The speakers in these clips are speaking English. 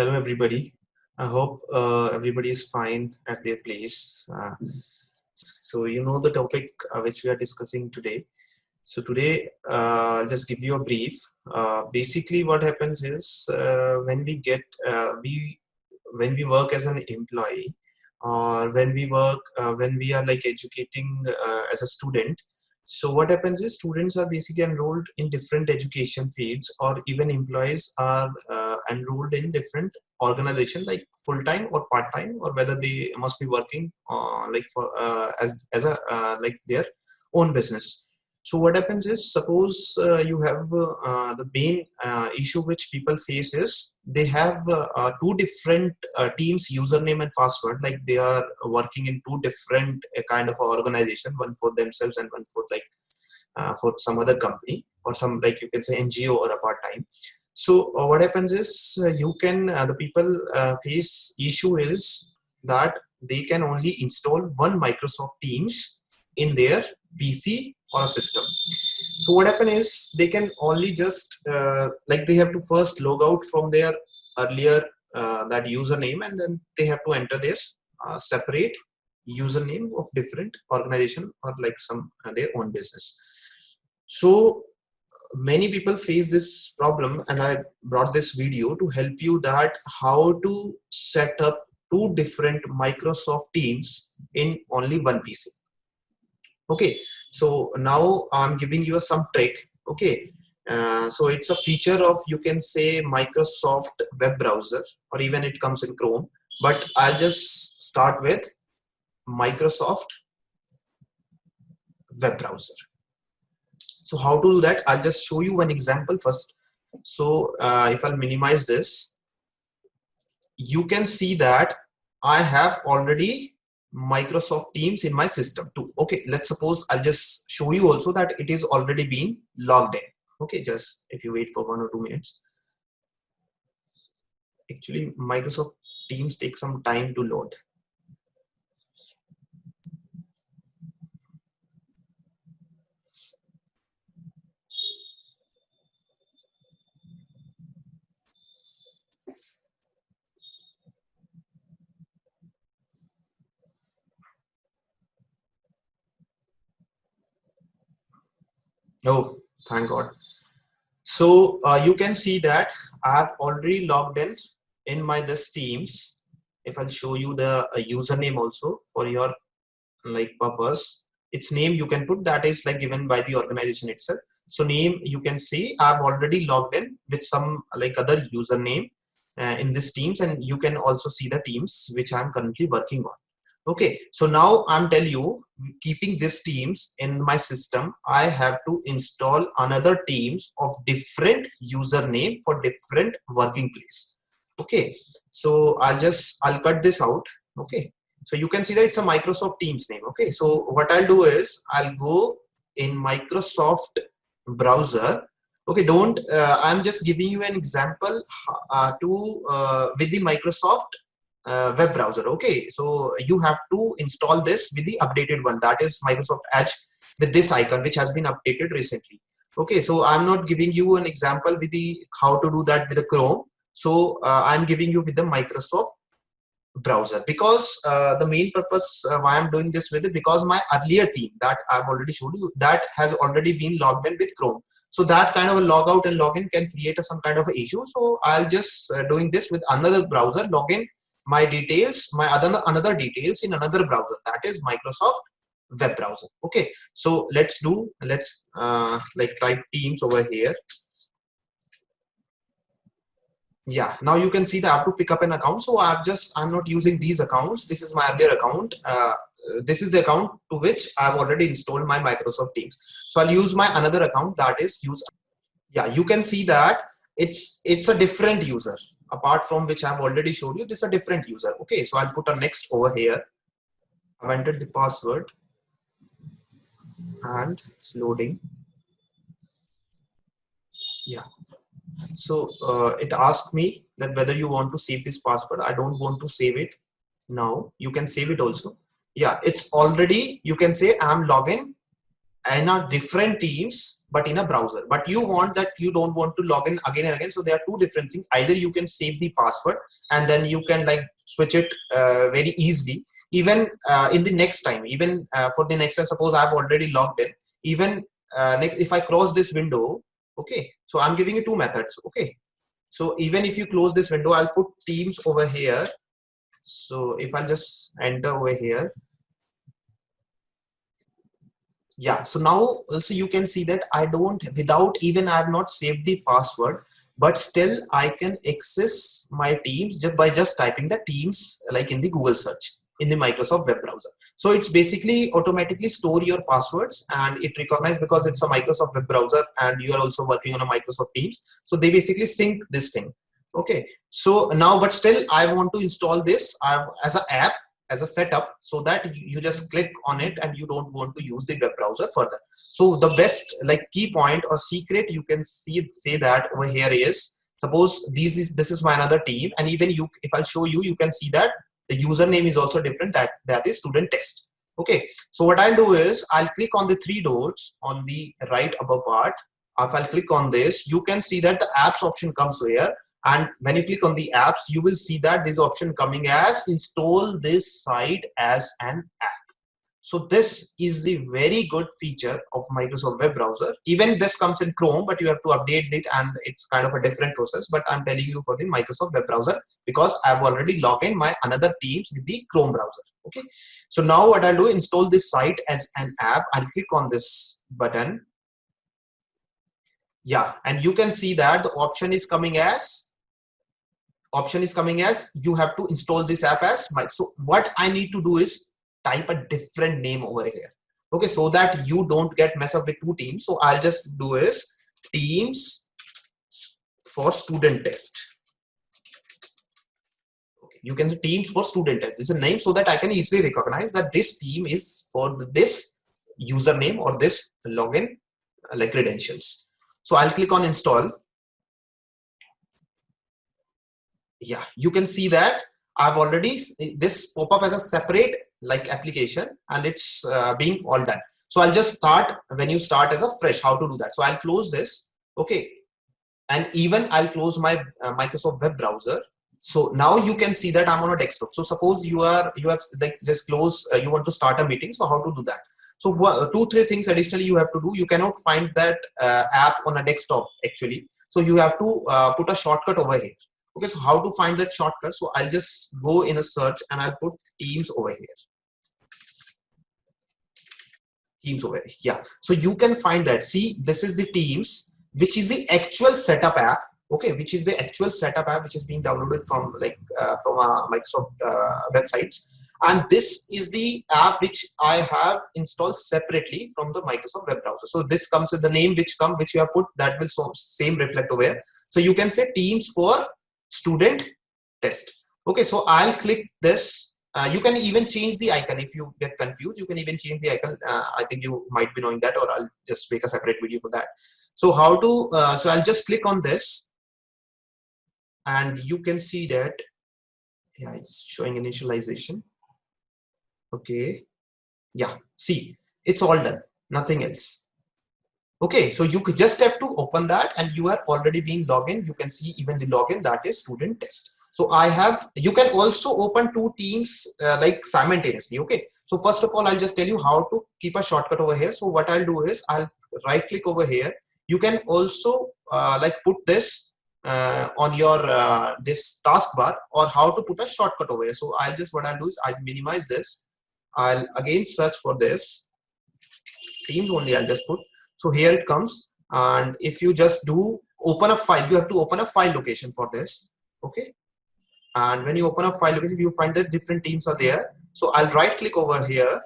Hello, everybody. I hope everybody is fine at their place. So you know the topic which we are discussing today. So today, I'll just give you a brief. Basically, what happens is when we work as an employee, or when we are like educating as a student. So what happens is students are basically enrolled in different education fields, or even employees are enrolled in different organization, like full-time or part-time, or whether they must be working like for as a like their own business. So what happens is, suppose you have the main issue which people face is they have two different teams username and password, like they are working in two different kind of organization, one for themselves and one for like for some other company, or some, like you can say, NGO or a part-time. So what happens is you can the people face issue is that they can only install one Microsoft Teams in their PC or a system. So what happens is they can only just like they have to first log out from their earlier that username, and then they have to enter their separate username of different organization, or like some their own business. So many people face this problem, and I brought this video to help you that how to set up two different Microsoft Teams in only one PC. Okay, so now I'm giving you some trick. Okay, so it's a feature of, you can say, Microsoft web browser, or even it comes in Chrome, but I'll just start with Microsoft web browser. So how to do that, I'll just show you one example first. So if I'll minimize this, you can see that I have already Microsoft Teams in my system too. Okay, let's suppose I'll just show you also that it is already been logged in. Okay, just if you wait for 1 or 2 minutes. Actually, Microsoft Teams takes some time to load. Oh, thank God. So you can see that I've already logged in my this Teams. If I'll show you the username also for your like purpose, its name you can put, that is like given by the organization itself. So name, you can see I've already logged in with some like other username in this Teams, and you can also see the Teams which I'm currently working on. Okay, so now I'm telling you, keeping this Teams in my system, I have to install another Teams of different username for different working place. Okay, so I'll cut this out. Okay, so you can see that it's a Microsoft Teams name. Okay, so what I'll do is I'll go in Microsoft browser. Okay, don't I'm just giving you an example with the Microsoft web browser. Okay, so you have to install this with the updated one, that is Microsoft Edge, with this icon which has been updated recently. Okay, so I'm not giving you an example with the how to do that with the Chrome. So I'm giving you with the Microsoft browser, because the main purpose why I'm doing this with it, because my earlier team that I've already showed you, that has already been logged in with Chrome. So that kind of a log out and login can create some kind of a issue. So I'll just doing this with another browser, login my details, my another details in another browser, that is Microsoft web browser. Okay, so let's like type Teams over here. Yeah, now you can see that I have to pick up an account. So I'm not using these accounts. This is my earlier account. This is the account to which I've already installed my Microsoft Teams. So I'll use my another account, that is use. Yeah, you can see that it's a different user apart from which I've already showed you. This is a different user. Okay, so I'll put a next over here. I've entered the password and it's loading. Yeah, so it asked me that whether you want to save this password. I don't want to save it now. You can save it also. Yeah, it's already, you can say I'm login in a different teams but in a browser, but you want that you don't want to log in again and again. So there are two different things. Either you can save the password and then you can like switch it very easily, even in the next time, even for the next time, suppose I've already logged in, even next, if I cross this window, okay, so I'm giving you two methods. Okay, so even if you close this window, I'll put Teams over here. So if I just enter over here, yeah, so now also you can see that I don't, without even I have not saved the password, but still I can access my Teams just by just typing the Teams like in the Google search in the Microsoft web browser. So it's basically automatically store your passwords and it recognizes, because it's a Microsoft web browser and you are also working on a Microsoft Teams, so they basically sync this thing. Okay, so now but still I want to install this as an app, as a setup, so that you just click on it and you don't want to use the web browser further. So the best like key point or secret you can say that over here is, suppose this is my another team, and even you, if I'll show you, you can see that the username is also different, that is student test. Okay, so what I'll do is I'll click on the three dots on the right above part. If I'll click on this, you can see that the apps option comes here, and when you click on the apps, you will see that this option coming as install this site as an app. So this is a very good feature of Microsoft web browser. Even this comes in Chrome, but you have to update it and it's kind of a different process, but I'm telling you for the Microsoft web browser because I've already logged in my another Teams with the Chrome browser. Okay, so now what I'll do, install this site as an app. I'll click on this button. Yeah, and you can see that the option is coming as you have to install this app as Mike. So what I need to do is type a different name over here. Okay, so that you don't get mess up with two teams. So I'll just do is Teams for student test. Okay, you can say Teams for student test. It's a name so that I can easily recognize that this team is for this username or this login like credentials. So I'll click on install. Yeah, you can see that I've already, this pop up as a separate like application and it's being all done. So I'll just start, when you start as a fresh, how to do that. So I'll close this. Okay, and even I'll close my Microsoft web browser. So now you can see that I'm on a desktop. So suppose you have like just close, you want to start a meeting. So how to do that? So two, three things additionally you have to do. You cannot find that app on a desktop actually. So you have to put a shortcut over here. Okay, so how to find that shortcut? So I'll just go in a search and I'll put Teams over here. Teams over here. Yeah, so you can find that. See, this is the Teams, which is the actual setup app. Okay, which is the actual setup app which is being downloaded from like from Microsoft websites, and this is the app which I have installed separately from the Microsoft web browser. So this comes with the name which you have put, that will same reflect over here. So you can say Teams for student test. Okay, so I'll click this. You can even change the icon if you get confused. You can even change the icon. I think you might be knowing that, or I'll just make a separate video for that. So how to? So I'll just click on this, and you can see that. Yeah, it's showing initialization. Okay. Yeah. See, it's all done. Nothing else. Okay, so you just have to open that, and you are already being logged in. You can see even the login, that is student test. So I have, you can also open two teams like simultaneously. Okay, so first of all, I'll just tell you how to keep a shortcut over here. So what I'll do is I'll right click over here. You can also like put this on your this taskbar, or how to put a shortcut over here. So I'll just, what I'll do is I'll minimize this. I'll again search for this Teams only. I'll just put, so here it comes, and if you just do open a file, you have to open a file location for this. Okay, and when you open a file location, you find that different teams are there. So I'll right click over here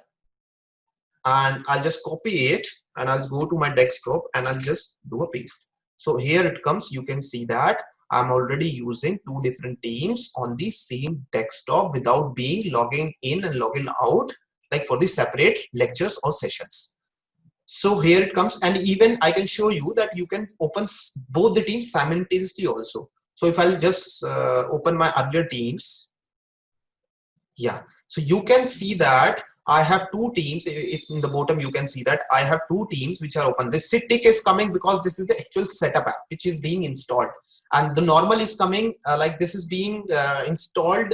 and I'll just copy it, and I'll go to my desktop and I'll just do a paste. So here it comes. You can see that I'm already using two different teams on the same desktop without being logging in and logging out like for the separate lectures or sessions. So here it comes, and even I can show you that you can open both the teams simultaneously also. So if I'll just open my earlier teams, yeah, so you can see that I have two teams. If in the bottom you can see that I have two teams which are open. This sit tick is coming because this is the actual setup app which is being installed, and the normal is coming like this is being installed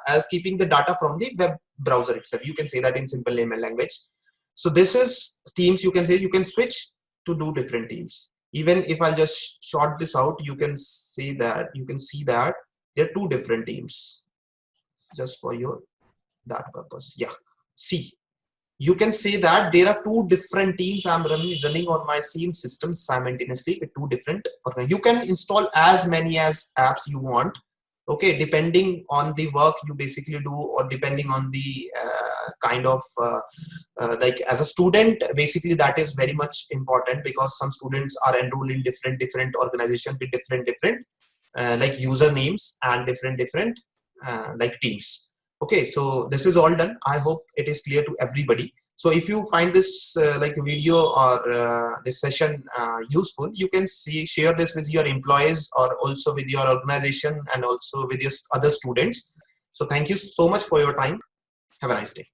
as keeping the data from the web browser itself. You can say that in simple layman language. So this is teams. You can say you can switch to do different teams. Even if I'll just short this out, you can see that there are two different teams just for your that purpose. Yeah, see, you can say that there are two different teams I'm running on my same system simultaneously with two different. You can install as many as apps you want, okay, depending on the work you basically do, or depending on the kind of like as a student, basically that is very much important, because some students are enrolled in different organizations with different like usernames and different like teams. Okay, so this is all done. I hope it is clear to everybody. So if you find this like video or this session useful, you can share this with your employees, or also with your organization, and also with your other students. So thank you so much for your time. Have a nice day.